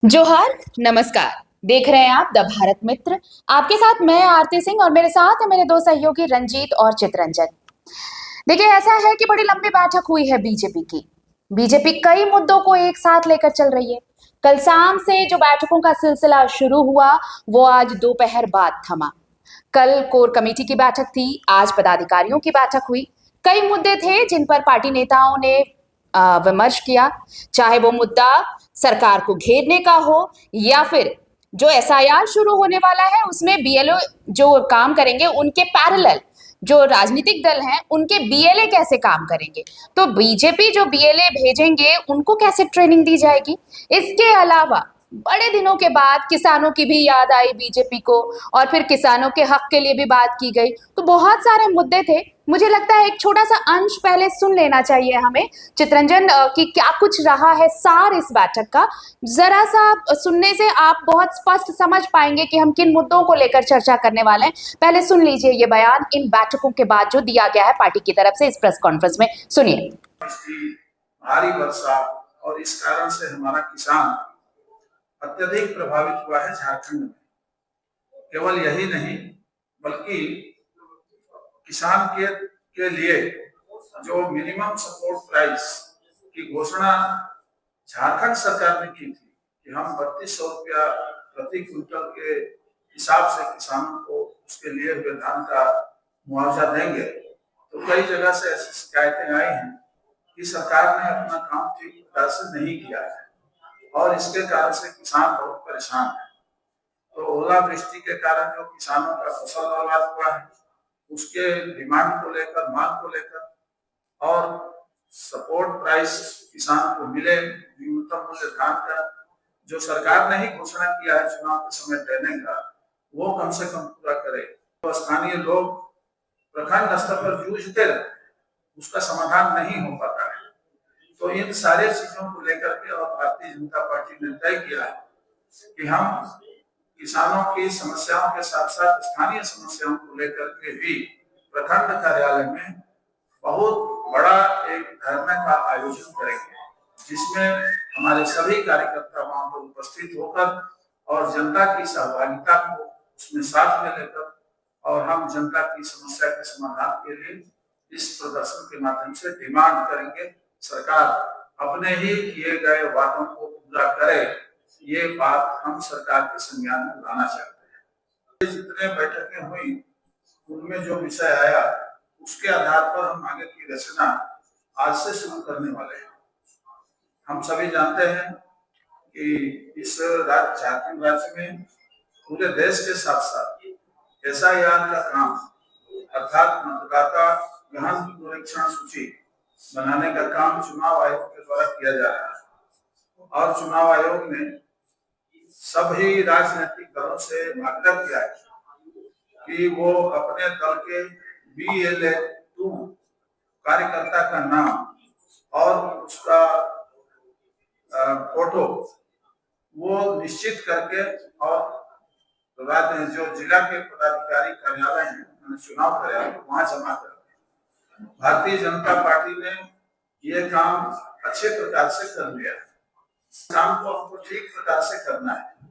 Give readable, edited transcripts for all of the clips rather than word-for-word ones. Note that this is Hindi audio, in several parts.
जोहार, नमस्कार। देख रहे हैं आप द भारत मित्र। आपके साथ मैं आरती सिंह और मेरे साथ है मेरे दो सहयोगी रंजीत और चितरंजन। देखिए, ऐसा है कि बड़ी लंबी बैठक हुई है बीजेपी की। बीजेपी कई मुद्दों को एक साथ लेकर चल रही है। कल शाम से जो बैठकों का सिलसिला शुरू हुआ, वो आज दोपहर बाद थमा। कल कोर कमेटी की बैठक थी, आज पदाधिकारियों की बैठक हुई। कई मुद्दे थे जिन पर पार्टी नेताओं ने विमर्श किया, चाहे वो मुद्दा सरकार को घेरने का हो या फिर जो एसआईआर शुरू होने वाला है उसमें बीएलओ जो काम करेंगे उनके पैरेलल जो राजनीतिक दल हैं उनके बीएलए कैसे काम करेंगे, तो बीजेपी जो बीएलए भेजेंगे उनको कैसे ट्रेनिंग दी जाएगी। इसके अलावा बड़े दिनों के बाद किसानों की भी याद आई बीजेपी को और फिर किसानों के हक के लिए भी बात की गई। तो बहुत सारे मुद्दे थे। मुझे लगता है एक छोटा सा अंश पहले सुन लेना चाहिए हमें चितरंजन कि क्या कुछ रहा है सार इस बैठक का। जरा सा सुनने से आप बहुत स्पष्ट समझ पाएंगे कि हम किन मुद्दों को लेकर चर्चा करने वाले हैं। पहले सुन लीजिए ये बयान इन बैठकों के बाद जो दिया गया है पार्टी की तरफ से इस प्रेस कॉन्फ्रेंस में। सुनिए। भारी वर्षा और इस कारण से हमारा किसान अत्यधिक प्रभावित हुआ है झारखंड में। केवल यही नहीं बल्कि किसान के लिए जो मिनिमम सपोर्ट प्राइस की घोषणा झारखंड सरकार ने की थी कि हम 3200 रुपया प्रति क्विंटल के हिसाब से किसानों को उसके लिए हुए धान का मुआवजा देंगे, तो कई जगह से ऐसी शिकायतें आई हैं कि सरकार ने अपना काम ठीक तरह से नहीं किया है और इसके कारण से किसान बहुत परेशान है। तो ओलावृष्टि के कारण जो किसानों का फसल बर्बाद हुआ है उसके डिमांड को लेकर, मांग को लेकर और सपोर्ट प्राइस किसान को मिले, न्यूनतम मूल्य धान का जो सरकार ने ही घोषणा किया है चुनाव के समय देने का, वो कम से कम पूरा करे। तो स्थानीय लोग प्रखंड स्तर पर जूझते रहते हैं, उसका समाधान नहीं हो पाता है। तो इन सारे चीजों को लेकर के और भारतीय जनता पार्टी ने तय किया है कि हम किसानों की समस्याओं के साथ साथ स्थानीय समस्याओं को लेकर के भी प्रखंड कार्यालय में बहुत बड़ा एक धरने का आयोजन करेंगे, जिसमें हमारे सभी कार्यकर्ता वहां पर उपस्थित होकर और जनता की सहभागिता को उसमें साथ में लेकर और हम जनता की समस्या के समाधान के लिए इस प्रदर्शन के माध्यम से डिमांड करेंगे सरकार अपने ही किए गए वादों को पूरा करे। ये बात हम सरकार के संज्ञान में लाना चाहते हैं। जितने बैठकें हुई उनमें जो विषय आया उसके आधार पर हम आगे की रचना आज से शुरू करने वाले हैं। हम सभी जानते हैं कि इस झारखंड राज्य में पूरे देश के साथ साथ एसआईआर का काम अर्थात मतदाता गहन पुनरीक्षण सूची बनाने का काम चुनाव आयोग के द्वारा किया जा रहा है और चुनाव आयोग ने सभी राजनीतिक दलों से आग्रह किया है कि वो अपने दल के BLA-2 कार्यकर्ता का नाम और उसका फोटो वो निश्चित करके और राज्य जो जिला के पदाधिकारी कार्यालय हैं चुनाव कार्यालय वहां जमा कर। भारतीय जनता पार्टी ने ये काम अच्छे प्रकार से कर लिया है। काम को हमको ठीक प्रकार से करना है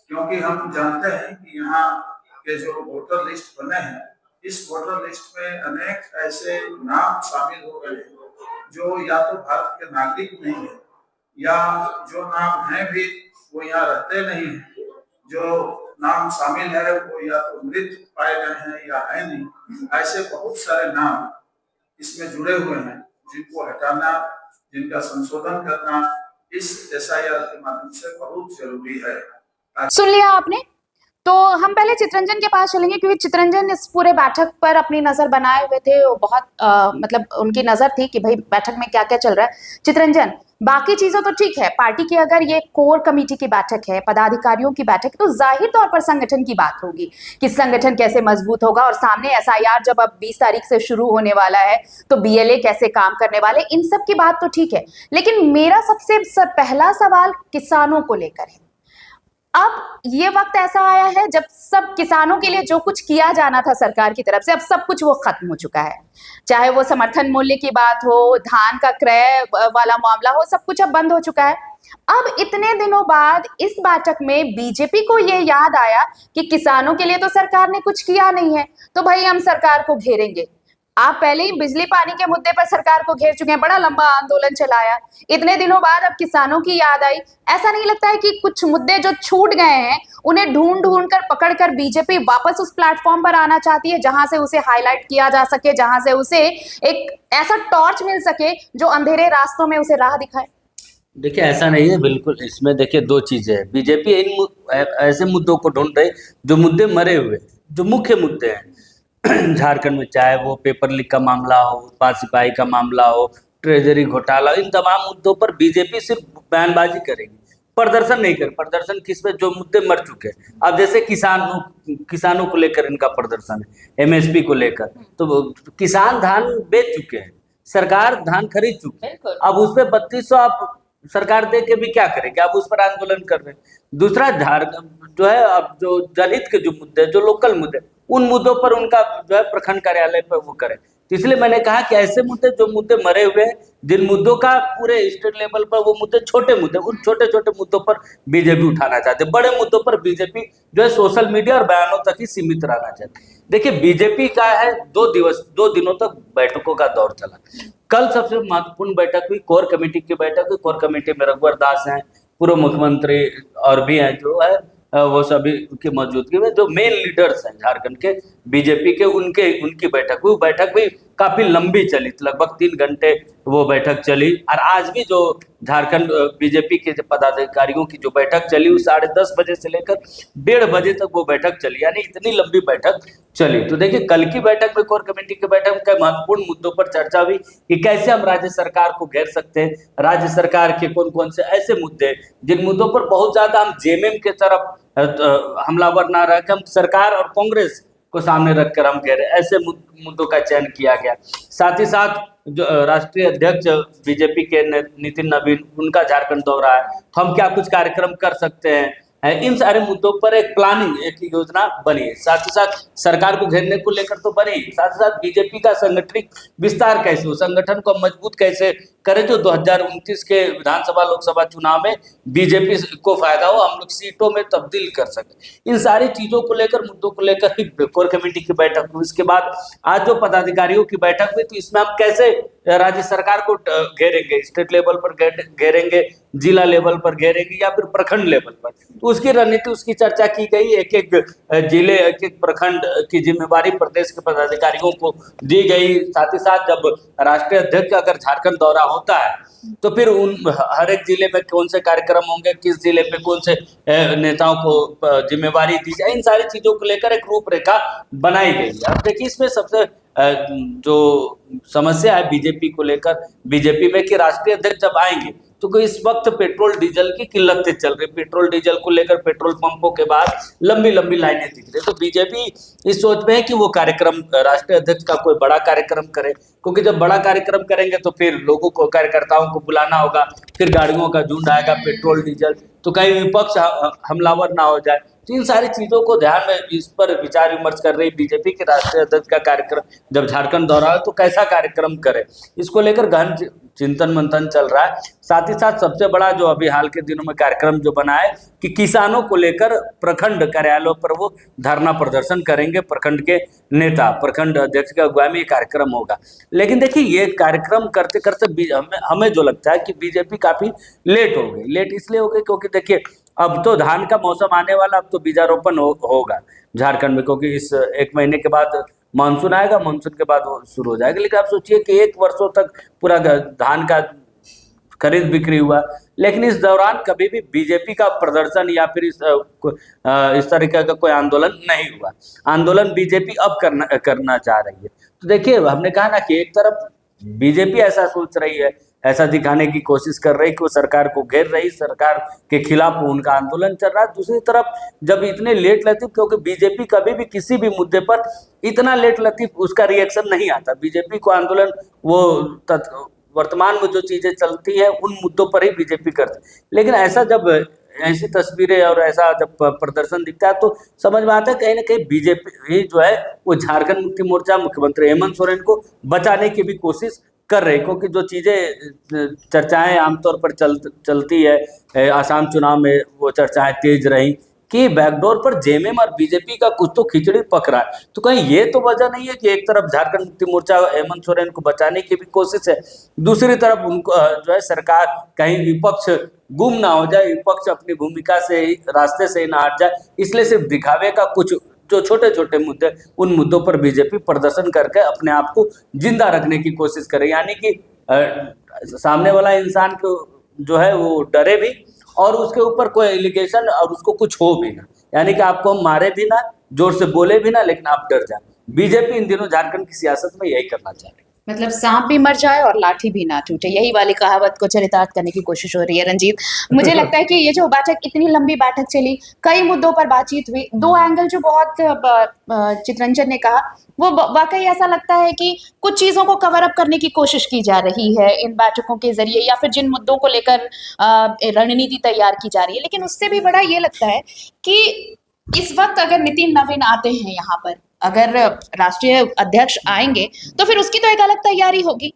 क्योंकि हम जानते हैं कि यहाँ के जो वोटर लिस्ट बने हैं इस वोटर लिस्ट में अनेक ऐसे नाम शामिल हो गए हैं जो या तो भारत के नागरिक नहीं है या जो नाम है भी वो यहाँ रहते नहीं है, जो नाम शामिल है वो या तो मृत पाए गए हैं या है नहीं। ऐसे बहुत सारे नाम इसमें जुड़े हुए हैं जिनको हटाना, जिनका संशोधन करना इस एसआईआर के माध्यम से बहुत जरूरी है। सुन लिया आपने। तो हम पहले चितरंजन के पास चलेंगे क्योंकि चितरंजन इस पूरे बैठक पर अपनी नजर बनाए हुए थे। वो बहुत मतलब उनकी नजर थी कि भाई बैठक में क्या क्या चल रहा है। चितरंजन, बाकी चीजें तो ठीक है, पार्टी की अगर ये कोर कमेटी की बैठक है, पदाधिकारियों की बैठक, तो जाहिर तौर पर संगठन की बात होगी कि संगठन कैसे मजबूत होगा और सामने एसआईआर जब अब 20 तारीख से शुरू होने वाला है तो बीएलए कैसे काम करने वाले, इन सब की बात तो ठीक है। लेकिन मेरा सबसे पहला सवाल किसानों को लेकर है। अब ये वक्त ऐसा आया है जब सब किसानों के लिए जो कुछ किया जाना था सरकार की तरफ से, अब सब कुछ वो खत्म हो चुका है। चाहे वो समर्थन मूल्य की बात हो, धान का क्रय वाला मामला हो, सब कुछ अब बंद हो चुका है। अब इतने दिनों बाद इस बैठक में बीजेपी को ये याद आया कि किसानों के लिए तो सरकार ने कुछ किया नहीं है, तो भाई हम सरकार को घेरेंगे। आप पहले ही बिजली पानी के मुद्दे पर सरकार को घेर चुके हैं, बड़ा लंबा आंदोलन चलाया। इतने दिनों बाद अब किसानों की याद आई। ऐसा नहीं लगता है कि कुछ मुद्दे जो छूट गए हैं उन्हें ढूंढ ढूंढ कर पकड़ कर बीजेपी वापस उस प्लेटफॉर्म पर आना चाहती है जहां से उसे हाईलाइट किया जा सके, जहां से उसे एक ऐसा टॉर्च मिल सके जो अंधेरे रास्तों में उसे राह दिखाए? देखिए ऐसा नहीं है, बिल्कुल इसमें देखिए दो चीजें हैं। बीजेपी ऐसे मुद्दों को ढूंढ रही जो मुद्दे मरे हुए, जो मुख्य मुद्दे हैं झारखंड में, चाहे वो पेपर लीक का मामला हो, उत्पाद सिपाही का मामला हो, ट्रेजरी घोटाला, इन तमाम मुद्दों पर बीजेपी सिर्फ बयानबाजी करेगी, प्रदर्शन नहीं करे। प्रदर्शन किस पे? जो मुद्दे मर चुके हैं। अब जैसे किसानों को लेकर इनका प्रदर्शन है, एमएसपी को लेकर, तो किसान धान बेच चुके हैं, सरकार धान खरीद चुकी है। अब उस पर 3200 आप सरकार दे के भी क्या करेगी? आप उस पर आंदोलन कर रहे हैं। दूसरा, झारखंड जो है, अब जो जनहित के जो मुद्दे, जो लोकल मुद्दे, उन मुद्दों पर उनका जो है प्रखंड कार्यालय पर वो करें। तो इसलिए मैंने कहा कि ऐसे मुद्दे, जो मुद्दे मरे हुए हैं, जिन मुद्दों का पूरे स्टेट लेवल पर वो मुद्दे छोटे मुद्दे, उन छोटे छोटे मुद्दों पर बीजेपी उठाना चाहते हैं। बड़े मुद्दों पर बीजेपी जो है सोशल मीडिया और बयानों तक ही सीमित रहना चाहती है। देखिए बीजेपी का है 2 दिनों तक बैठकों का दौर चला। कल सबसे महत्वपूर्ण बैठक हुई, कोर कमेटी की बैठक हुई। कोर कमेटी में रघुवर दास हैं, पूर्व मुख्यमंत्री और भी हैं जो है, वो सभी की मौजूदगी में जो मेन लीडर्स हैं झारखंड के बीजेपी के, उनकी बैठक हुई। बैठक भी काफी लंबी चली, लगभग 3 घंटे वो बैठक चली। और आज भी जो झारखंड बीजेपी के पदाधिकारियों की जो बैठक चली, वो 10:30 बजे से लेकर 1:30 बजे तक वो बैठक चली, यानी इतनी लंबी बैठक चली। तो देखिए कल की बैठक में, कोर कमेटी की बैठक में, कई महत्वपूर्ण मुद्दों पर चर्चा हुई कि कैसे हम राज्य सरकार को घेर सकते हैं। राज्य सरकार के कौन कौन से ऐसे मुद्दे, जिन मुद्दों पर बहुत ज्यादा हम जेएमएम के तरफ हमलावर ना रह के हम सरकार और कांग्रेस को सामने रखकर हम कह रहे हैं, ऐसे मुद्दों का चयन किया गया। साथ ही साथ जो राष्ट्रीय अध्यक्ष बीजेपी के नितिन नवीन, उनका झारखंड दौरा है, तो हम क्या कुछ कार्यक्रम कर सकते हैं, इन सारे मुद्दों पर एक प्लानिंग, एक योजना बनी है। साथ ही साथ सरकार को घेरने को लेकर तो बनी, साथ ही साथ बीजेपी का संगठनिक विस्तार कैसे हो, संगठन को मजबूत कैसे करें, जो 2029 के विधानसभा लोकसभा चुनाव में बीजेपी को फायदा हो, हम लोग सीटों में तब्दील कर सके। इन सारी चीजों को लेकर, मुद्दों को लेकर ही कोर कमेटी की बैठक हुई। इसके बाद आज जो पदाधिकारियों की बैठक हुई, तो इसमें हम कैसे राज्य सरकार को घेरेंगे, स्टेट लेवल पर घेरेंगे, जिला लेवल पर घेरेंगे, या फिर प्रखंड लेवल पर, तो उसकी रणनीति, उसकी चर्चा की गई। एक एक जिले, एक एक प्रखंड की जिम्मेवारी प्रदेश के पदाधिकारियों को दी गई। साथ ही साथ जब राष्ट्रीय अध्यक्ष अगर झारखंड दौरा होता है, तो फिर उन हर एक जिले में कौन से कार्यक्रम होंगे, किस जिले पे कौन से नेताओं को जिम्मेवारी दी जाए, इन सारी चीजों को लेकर एक रूपरेखा बनाई गई है। अब देखिए इसमें सबसे जो समस्या है बीजेपी को लेकर, बीजेपी में, कि राष्ट्रीय अध्यक्ष जब आएंगे तो इस वक्त पेट्रोल डीजल की किल्लतें चल रही, पेट्रोल डीजल को लेकर पेट्रोल पंपों के बाद लंबी लंबी लाइनें दिख रही। तो बीजेपी इस सोच में है कि वो कार्यक्रम, राष्ट्रीय अध्यक्ष का कोई बड़ा कार्यक्रम करे, क्योंकि जब बड़ा कार्यक्रम करेंगे तो फिर लोगों को, कार्यकर्ताओं को बुलाना होगा, फिर गाड़ियों का झुंड आएगा, पेट्रोल डीजल, तो कहीं विपक्ष हमलावर ना हो जाए। तो इन सारी चीजों को ध्यान में, इस पर विचार विमर्श कर रही बीजेपी के राष्ट्रीय अध्यक्ष का कार्यक्रम जब झारखंड दौरा है तो कैसा कार्यक्रम करे, इसको लेकर गहन चिंतन मंथन चल रहा है। साथ ही साथ सबसे बड़ा जो अभी हाल के दिनों में कार्यक्रम जो बना है कि किसानों को लेकर प्रखंड कार्यालयों पर वो धरना प्रदर्शन करेंगे, प्रखंड के नेता, प्रखंड अध्यक्ष की अगुवाई में ये कार्यक्रम होगा। लेकिन देखिए ये कार्यक्रम करते करते हमें जो लगता है कि बीजेपी काफी लेट हो गई। लेट इसलिए हो गई क्योंकि देखिए अब तो धान का मौसम आने वाला, अब तो बीजारोपण होगा झारखंड में, क्योंकि इस 1 महीने के बाद मानसून आएगा, मानसून के बाद वो शुरू हो जाएगा। लेकिन आप सोचिए कि 1 वर्षों तक पूरा धान का खरीद बिक्री हुआ, लेकिन इस दौरान कभी भी बीजेपी का प्रदर्शन या फिर इस तरीके का कोई आंदोलन नहीं हुआ। आंदोलन बीजेपी अब करना चाह रही है। तो देखिए हमने कहा ना कि एक तरफ बीजेपी ऐसा सोच रही है, ऐसा दिखाने की कोशिश कर रही कि वो सरकार को घेर रही, सरकार के खिलाफ उनका आंदोलन चल रहा है। दूसरी तरफ जब इतने लेट लतीफ, क्योंकि बीजेपी कभी भी किसी भी मुद्दे पर इतना लेट लतीफ उसका रिएक्शन नहीं आता। बीजेपी को आंदोलन, वो वर्तमान में जो चीजें चलती है उन मुद्दों पर ही बीजेपी करती, लेकिन ऐसा जब ऐसी तस्वीरें और ऐसा जब प्रदर्शन दिखता है तो समझ में आता है कहीं ना कहीं बीजेपी जो है वो झारखंड मुक्ति मोर्चा मुख्यमंत्री हेमंत सोरेन को बचाने की भी कोशिश कर रहे हैं, क्योंकि जो चीज़ें चर्चाएं आमतौर पर चलती है आसाम चुनाव में वो चर्चाएं तेज रही कि बैकडोर पर जेएमएम और बीजेपी का कुछ तो खिचड़ी पक रहा है। तो कहीं ये तो वजह नहीं है कि एक तरफ झारखंड मुक्ति मोर्चा हेमंत सोरेन को बचाने की भी कोशिश है, दूसरी तरफ उनको जो है सरकार कहीं विपक्ष गुम ना हो जाए, विपक्ष अपनी भूमिका से रास्ते से ना हट जाए, इसलिए सिर्फ दिखावे का कुछ जो छोटे छोटे मुद्दे उन मुद्दों पर बीजेपी प्रदर्शन करके अपने आप को जिंदा रखने की कोशिश करे, यानी कि सामने वाला इंसान को जो है वो डरे भी और उसके ऊपर कोई एलिगेशन और उसको कुछ हो भी ना, यानी कि आपको हम मारे भी ना, जोर से बोले भी ना, लेकिन आप डर जाए। बीजेपी इन दिनों झारखंड की सियासत में यही करना चाह रही है। मतलब सांप भी मर जाए और लाठी भी ना टूटे, यही वाली कहावत को चरितार्थ करने की कोशिश हो रही है। रंजीत, मुझे लगता है कि ये जो बैठक, इतनी लंबी बैठक चली, कई मुद्दों पर बातचीत हुई, दो एंगल जो बहुत चितरंजन ने कहा वो वाकई ऐसा लगता है कि कुछ चीजों को कवर अप करने की कोशिश की जा रही है इन बैठकों के जरिए, या फिर जिन मुद्दों को लेकर रणनीति तैयार की जा रही है। लेकिन उससे भी बड़ा ये लगता है कि इस वक्त अगर नितिन नवीन आते हैं यहाँ पर, अगर राष्ट्रीय अध्यक्ष आएंगे तो फिर उसकी तो एक अलग तैयारी होगी।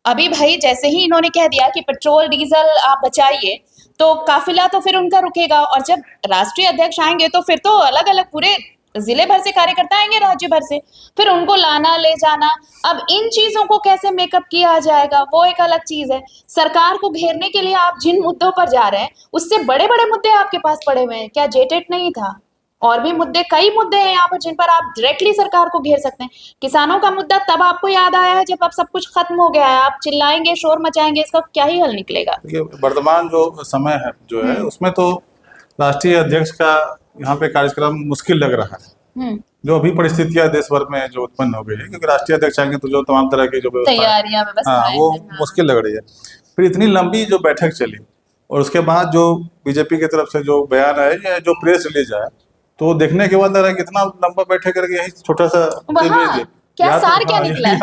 अभी भाई जैसे ही इन्होंने कह दिया कि पेट्रोल डीजल आप बचाइए, तो काफिला तो फिर उनका रुकेगा, और जब राष्ट्रीय अध्यक्ष आएंगे तो फिर तो अलग अलग पूरे जिले भर से कार्यकर्ता आएंगे, राज्य भर से, फिर उनको लाना ले जाना। अब इन चीजों को कैसे मेकअप किया जाएगा वो एक अलग चीज है। सरकार को घेरने के लिए आप जिन मुद्दों पर जा रहे हैं उससे बड़े बड़े मुद्दे आपके पास पड़े हुए हैं। क्या जेटेट नहीं था? और भी मुद्दे, कई मुद्दे हैं यहाँ पर जिन पर आप डायरेक्टली सरकार को घेर सकते हैं। किसानों का मुद्दा तब आपको याद आया है जब अब सब कुछ खत्म हो गया है, आप चिल्लाएंगे, शोर मचाएंगे, इसका क्या ही हल निकलेगा? वर्तमान जो समय है जो है उसमें तो राष्ट्रीय अध्यक्ष का यहाँ पे कार्यक्रम मुश्किल लग रहा है। जो अभी परिस्थितियां देश भर में जो उत्पन्न हो गई है, क्योंकि राष्ट्रीय अध्यक्ष आएंगे तो जो तमाम तरह की जो तैयारियां व्यवस्थाएं वो मुश्किल लग रही है। फिर इतनी लंबी जो बैठक चली और उसके बाद जो बीजेपी की तरफ से जो बयान है या जो प्रेस रिलीज आया, तो देखने के बाद लग रहा है कि इतना लंबा बैठक करके यही छोटा सा क्या सार क्या निकला है?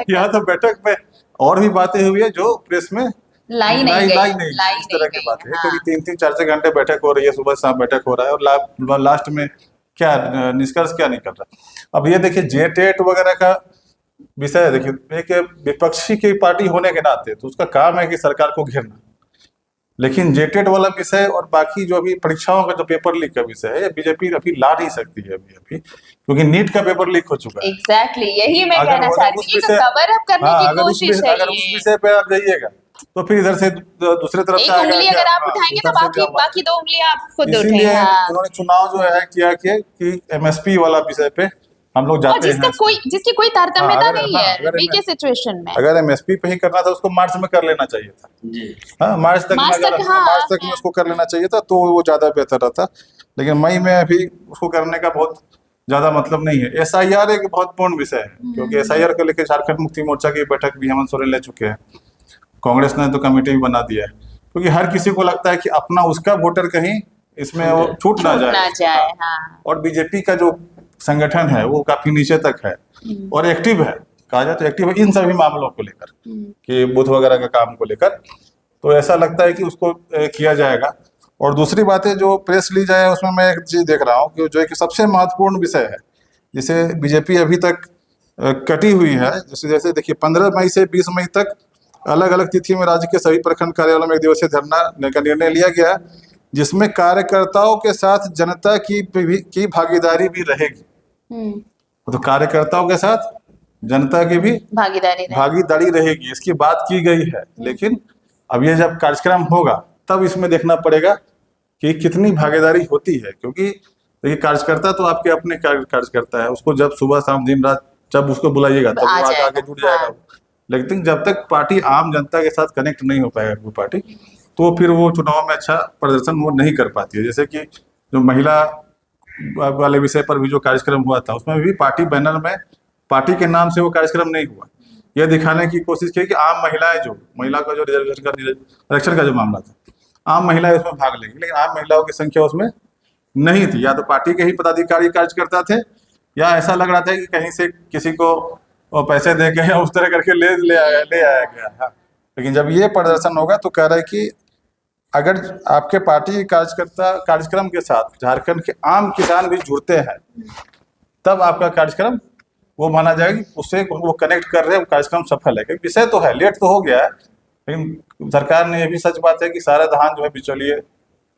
यहाँ तो बैठक में और भी बातें हुई है जो प्रेस में लाई नहीं इस तरह की बात है। क्योंकि 3-3, 4-4 घंटे बैठक हो रही है, सुबह शाम बैठक हो रहा है, और लास्ट में क्या निष्कर्ष क्या निकल रहा है। अब ये देखिए जेटेट वगैरह का विषय है। देखिए एक विपक्षी की पार्टी होने के नाते तो उसका काम है कि सरकार को घेरना, लेकिन जेटेट वाला विषय और बाकी जो अभी परीक्षाओं का जो पेपर लीक का विषय है बीजेपी अभी ला नहीं सकती है अभी, क्योंकि नीट का पेपर लीक हो चुका है। एग्जैक्टली, यही मैं कहना चाह रही थी, कवर अप करने की कोशिश है। अगर उस विषय पे आप जाइएगा तो फिर इधर से दूसरे तरफ से उंगली अगर आप उठाएंगे तो बाकी दो उंगलियां आप खुद उठाएंगे। इसीलिए उन्होंने चुनाव जो है किया कि एमएसपी वाला विषय पे हम लोग जाते हैं, जिसकी कोई तारतम्यता नहीं है अभी के सिचुएशन में। अगर एमएसपी पे ही करना था उसको मार्च में कर लेना चाहिए था। हाँ, मार्च तक में उसको कर लेना चाहिए था तो वो ज्यादा बेहतर रहता, लेकिन मई में अभी उसको करने का बहुत ज्यादा मतलब नहीं है। एसआईआर एक बहुत पूर्ण विषय है, क्योंकि एसआईआर को लेकर झारखंड मुक्ति मोर्चा की बैठक भी हेमंत सोरेन ले चुके हैं, कांग्रेस ने तो कमेटी भी बना दिया है, क्योंकि हर किसी को लगता है कि अपना उसका वोटर कहीं इसमें वो छूट ना जाए। हाँ। और बीजेपी का जो संगठन है वो काफी नीचे तक है और एक्टिव है, कहा जाए तो एक्टिव है इन सभी मामलों को लेकर, कि बूथ वगैरह का काम को लेकर, तो ऐसा लगता है कि उसको किया जाएगा। और दूसरी बात है जो प्रेस रिलीज है उसमें मैं एक चीज देख रहा हूँ कि जो एक सबसे महत्वपूर्ण विषय है जिसे बीजेपी अभी तक कटी हुई है, जैसे देखिए 15 मई से 20 मई तक अलग अलग तिथि में राज्य के सभी प्रखंड कार्यालयों में एक दिवसीय धरना का निर्णय लिया गया, जिसमें कार्यकर्ताओं के साथ जनता की भागीदारी भी रहेगी। तो कार्यकर्ताओं के साथ जनता की भी भागीदारी रहेगी, इसकी बात की गई है। लेकिन अब ये जब कार्यक्रम होगा तब इसमें देखना पड़ेगा कि कितनी भागीदारी होती है, क्योंकि देखिए कार्यकर्ता तो आपके अपने कार्यकर्ता है, उसको जब सुबह शाम दिन रात जब उसको बुलाइएगा तब वो आगे जुड़ जाएगा। लेकिन जब तक पार्टी आम जनता के साथ कनेक्ट नहीं हो पाएगा कोई पार्टी, तो फिर वो चुनाव में अच्छा प्रदर्शन वो नहीं कर पाती है। जैसे कि जो महिला वाले विषय पर भी जो कार्यक्रम हुआ था उसमें भी पार्टी बैनर में पार्टी के नाम से वो कार्यक्रम नहीं हुआ, यह दिखाने की कोशिश की कि आम महिलाएं, जो महिला का जो रिजर्वेशन का जो मामला था, आम महिलाएं उसमें भाग लेंगी, लेकिन आम महिलाओं की संख्या उसमें नहीं थी। या तो पार्टी के ही पदाधिकारी कार्यकर्ता थे, या ऐसा लग रहा था कि कहीं से किसी को पैसे दे के या उस तरह करके ले आया गया। हाँ, लेकिन जब ये प्रदर्शन होगा तो कह रहा है कि अगर आपके पार्टी के कार्यक्रम के साथ झारखंड के आम किसान भी जुड़ते हैं, तब आपका कार्यक्रम वो माना जाएगा कि उससे वो कनेक्ट कर रहे हैं, वो कार्यक्रम सफल है। क्योंकि विषय तो है, लेट तो हो गया है, लेकिन सरकार ने ये भी सच बात है कि सारा धान जो है बिचौलिए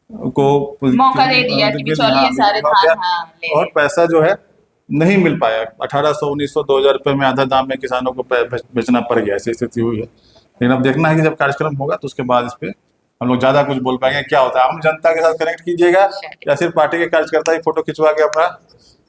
को मौका दे दिया कि बिचौलिए सारे धान ले और पैसा जो है नहीं मिल पाया। 1800, 1900, 2000 रुपये में आधा दाम में किसानों को बेचना पड़ गया, ऐसी स्थिति हुई है। लेकिन अब देखना है कि जब कार्यक्रम होगा तो उसके बाद इस पे हम लोग ज्यादा कुछ बोल पाएंगे। क्या होता है, आम जनता के साथ कनेक्ट कीजिएगा या सिर्फ पार्टी के कार्यकर्ता ही फोटो खिंचवा के अपना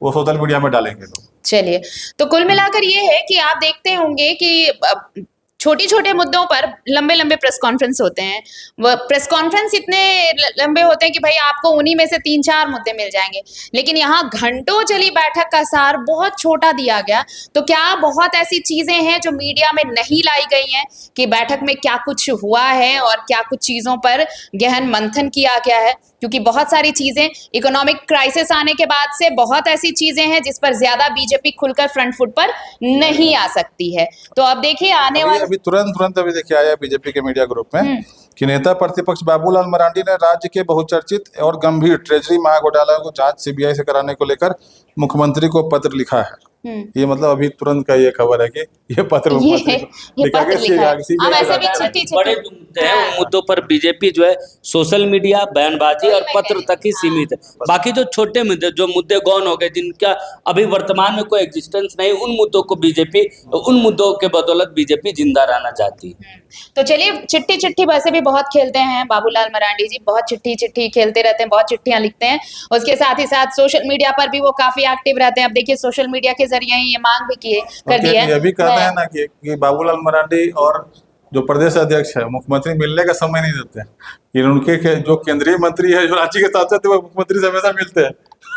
वो सोशल मीडिया में डालेंगे लोग। चलिए, तो कुल मिलाकर ये है कि आप देखते होंगे कि छोटे छोटे मुद्दों पर लंबे लंबे प्रेस कॉन्फ्रेंस होते हैं। वो प्रेस कॉन्फ्रेंस इतने लंबे होते हैं कि भाई आपको उन्हीं में से 3-4 मुद्दे मिल जाएंगे, लेकिन यहाँ घंटों चली बैठक का सार बहुत छोटा दिया गया। तो क्या बहुत ऐसी चीजें हैं जो मीडिया में नहीं लाई गई हैं कि बैठक में क्या कुछ हुआ है और क्या कुछ चीजों पर गहन मंथन किया गया है? क्योंकि बहुत सारी चीजें, इकोनॉमिक क्राइसिस आने के बाद से बहुत ऐसी चीजें हैं जिस पर ज्यादा बीजेपी खुलकर फ्रंट फुट पर नहीं आ सकती है। तो अब देखिए आने वाले अभी तुरंत अभी देखिए आया बीजेपी के मीडिया ग्रुप में कि नेता प्रतिपक्ष बाबूलाल मरांडी ने राज्य के बहुचर्चित और गंभीर ट्रेजरी महाघोटाला को जांच सीबीआई से कराने को लेकर मुख्यमंत्री को पत्र लिखा है। ये मतलब अभी तुरंत का ये खबर है कि ये पत्र ये पत्र लिखा है। अब ऐसे भी बड़े जो मुद्दे हैं उन मुद्दों पर बीजेपी जो है सोशल मीडिया, बयानबाजी और पत्र तक ही सीमित है। बाकी जो छोटे मुद्दे, जो मुद्दे गौन हो गए, जिनका अभी वर्तमान में कोई एग्जिस्टेंस नहीं, उन मुद्दों को बीजेपी, उन मुद्दों के बदौलत बीजेपी जिंदा रहना चाहती है। तो चलिए, चिट्ठी चिट्ठी वैसे भी बहुत खेलते हैं बाबूलाल मरांडी जी, बहुत चिट्ठी खेलते रहते हैं, बहुत चिट्ठियां लिखते हैं। उसके साथ ही साथ सोशल मीडिया पर भी वो काफी एक्टिव रहते हैं। अब देखिए सोशल मीडिया के जरिए ही ये मांग भी कर दी है। ये भी कहते हैं ना कि बाबूलाल मरांडी और जो प्रदेश अध्यक्ष है, मुख्यमंत्री मिलने का समय नहीं देते हैं। उनके जो केंद्रीय मंत्री है, जो राज्य के सांसद है, वो मुख्यमंत्री से हमेशा मिलते हैं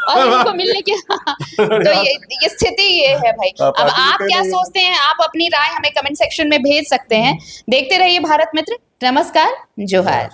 और इनको मिलने के तो ये स्थिति ये है भाई। अब आप क्या सोचते हैं? आप अपनी राय हमें कमेंट सेक्शन में भेज सकते हैं। देखते रहिए भारत मित्र। नमस्कार, जोहार।